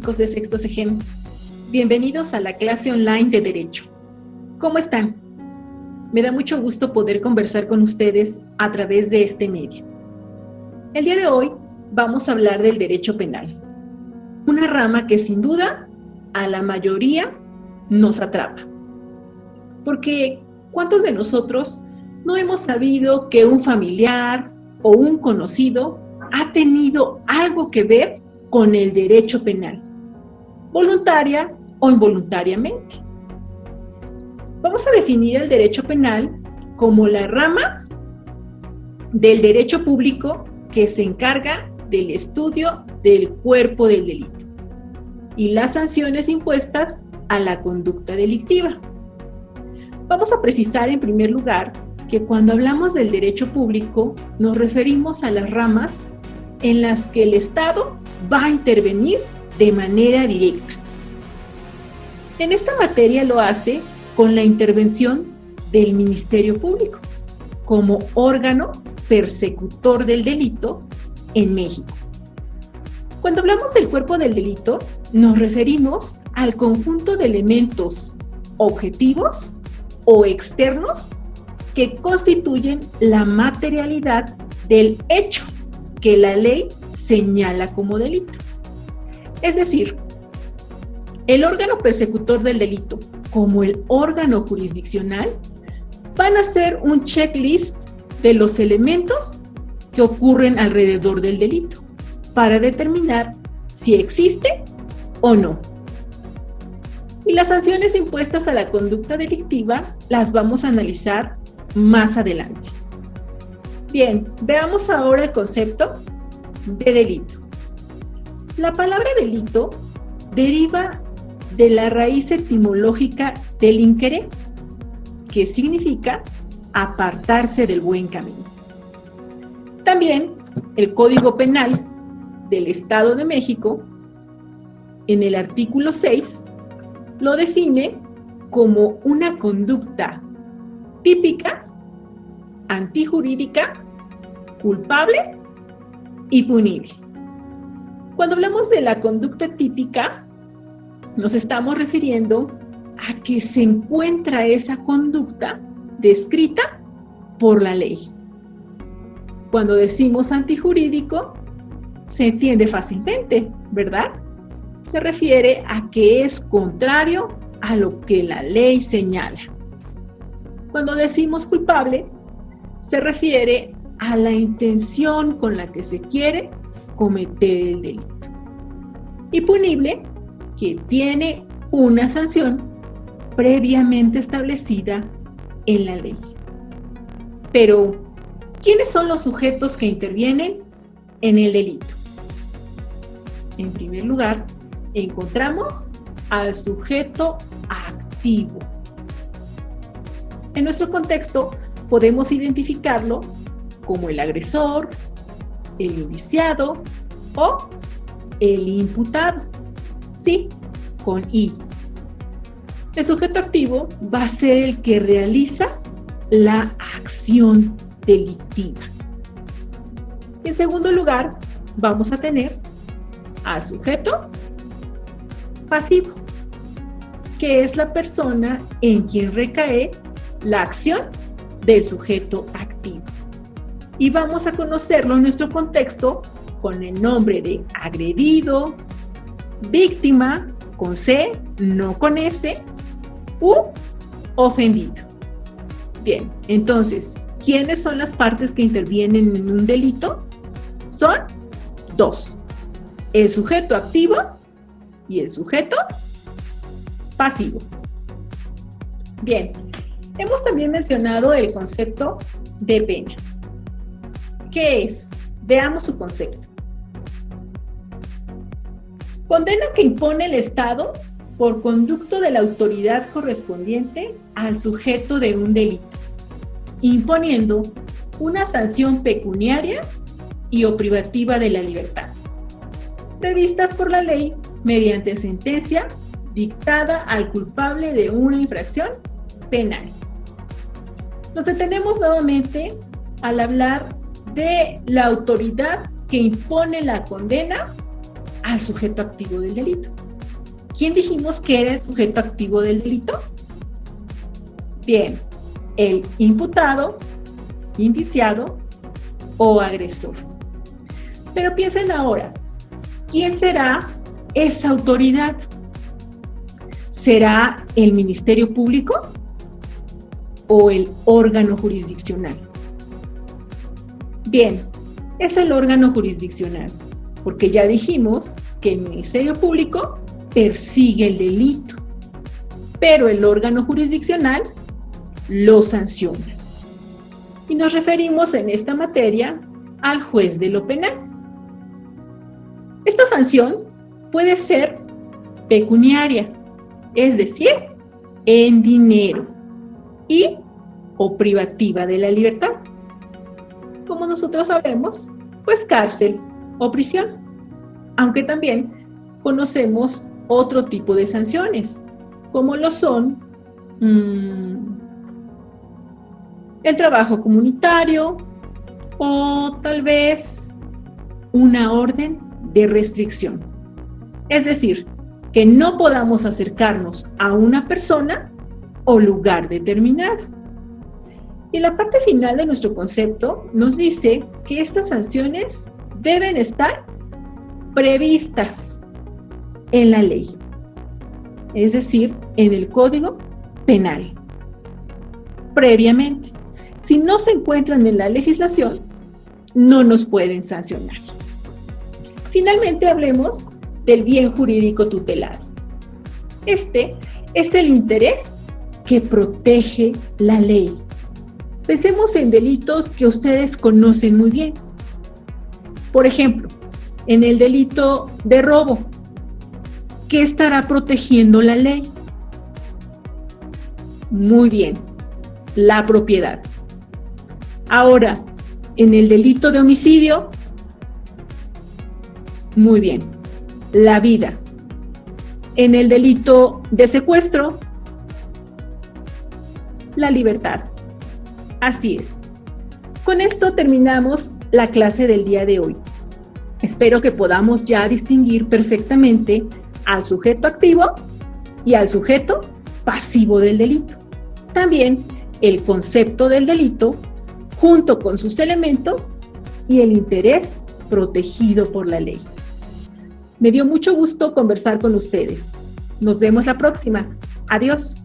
chicos de sexto CEGEM. Bienvenidos a la clase online de Derecho. ¿Cómo están? Me da mucho gusto poder conversar con ustedes a través de este medio. El día de hoy vamos a hablar del derecho penal, una rama que sin duda a la mayoría nos atrapa. Porque ¿cuántos de nosotros no hemos sabido que un familiar o un conocido ha tenido algo que ver con el derecho penal, voluntaria o involuntariamente? Vamos a definir el derecho penal como la rama del derecho público que se encarga del estudio del cuerpo del delito y las sanciones impuestas a la conducta delictiva. Vamos a precisar en primer lugar que cuando hablamos del derecho público nos referimos a las ramas en las que el Estado va a intervenir de manera directa. En esta materia lo hace con la intervención del Ministerio Público como órgano persecutor del delito en México. Cuando hablamos del cuerpo del delito, nos referimos al conjunto de elementos objetivos o externos que constituyen la materialidad del hecho que la ley señala como delito. Es decir, el órgano persecutor del delito, como el órgano jurisdiccional, van a hacer un checklist de los elementos que ocurren alrededor del delito para determinar si existe o no. Y las sanciones impuestas a la conducta delictiva las vamos a analizar más adelante. Bien, veamos ahora el concepto de delito. La palabra delito deriva de la raíz etimológica delinquere, que significa apartarse del buen camino. También el Código Penal del Estado de México, en el artículo 6, lo define como una conducta típica, antijurídica, culpable y punible. Cuando hablamos de la conducta típica, nos estamos refiriendo a que se encuentra esa conducta descrita por la ley. Cuando decimos antijurídico, se entiende fácilmente, ¿verdad? Se refiere a que es contrario a lo que la ley señala. Cuando decimos culpable, se refiere a la intención con la que se quiere cometer el delito. Y punible, que tiene una sanción previamente establecida en la ley. Pero, ¿quiénes son los sujetos que intervienen en el delito? En primer lugar, encontramos al sujeto activo. En nuestro contexto, podemos identificarlo como el agresor, el indiciado o el imputado. Sí, con I. El sujeto activo va a ser el que realiza la acción delictiva. En segundo lugar, vamos a tener al sujeto pasivo, que es la persona en quien recae la acción del sujeto activo. Y vamos a conocerlo en nuestro contexto con el nombre de agredido, víctima, con C, no con S, u ofendido. Bien, entonces, ¿quiénes son las partes que intervienen en un delito? Son dos: el sujeto activo y el sujeto pasivo. Bien, hemos también mencionado el concepto de pena. ¿Qué es? Veamos su concepto. Condena que impone el Estado por conducto de la autoridad correspondiente al sujeto de un delito, imponiendo una sanción pecuniaria y o privativa de la libertad, previstas por la ley mediante sentencia dictada al culpable de una infracción penal. Nos detenemos nuevamente al hablar de la autoridad que impone la condena al sujeto activo del delito. ¿Quién dijimos que era el sujeto activo del delito? Bien, el imputado, indiciado o agresor. Pero piensen ahora, ¿quién será esa autoridad? ¿Será el Ministerio Público o el órgano jurisdiccional? Bien, es el órgano jurisdiccional, porque ya dijimos que el Ministerio Público persigue el delito, pero el órgano jurisdiccional lo sanciona. Y nos referimos en esta materia al juez de lo penal. Esta sanción puede ser pecuniaria, es decir, en dinero, y o privativa de la libertad. Como nosotros sabemos, pues cárcel o prisión, aunque también conocemos otro tipo de sanciones, como lo son el trabajo comunitario o tal vez una orden de restricción. Es decir, que no podamos acercarnos a una persona o lugar determinado. Y la parte final de nuestro concepto nos dice que estas sanciones deben estar previstas en la ley, es decir, en el Código Penal. Previamente, si no se encuentran en la legislación, no nos pueden sancionar. Finalmente, hablemos del bien jurídico tutelado. Este es el interés que protege la ley. Pensemos en delitos que ustedes conocen muy bien. Por ejemplo, en el delito de robo, ¿qué estará protegiendo la ley? Muy bien, la propiedad. Ahora, en el delito de homicidio, muy bien, la vida. En el delito de secuestro, la libertad. Así es. Con esto terminamos la clase del día de hoy. Espero que podamos ya distinguir perfectamente al sujeto activo y al sujeto pasivo del delito. También el concepto del delito junto con sus elementos y el interés protegido por la ley. Me dio mucho gusto conversar con ustedes. Nos vemos la próxima. Adiós.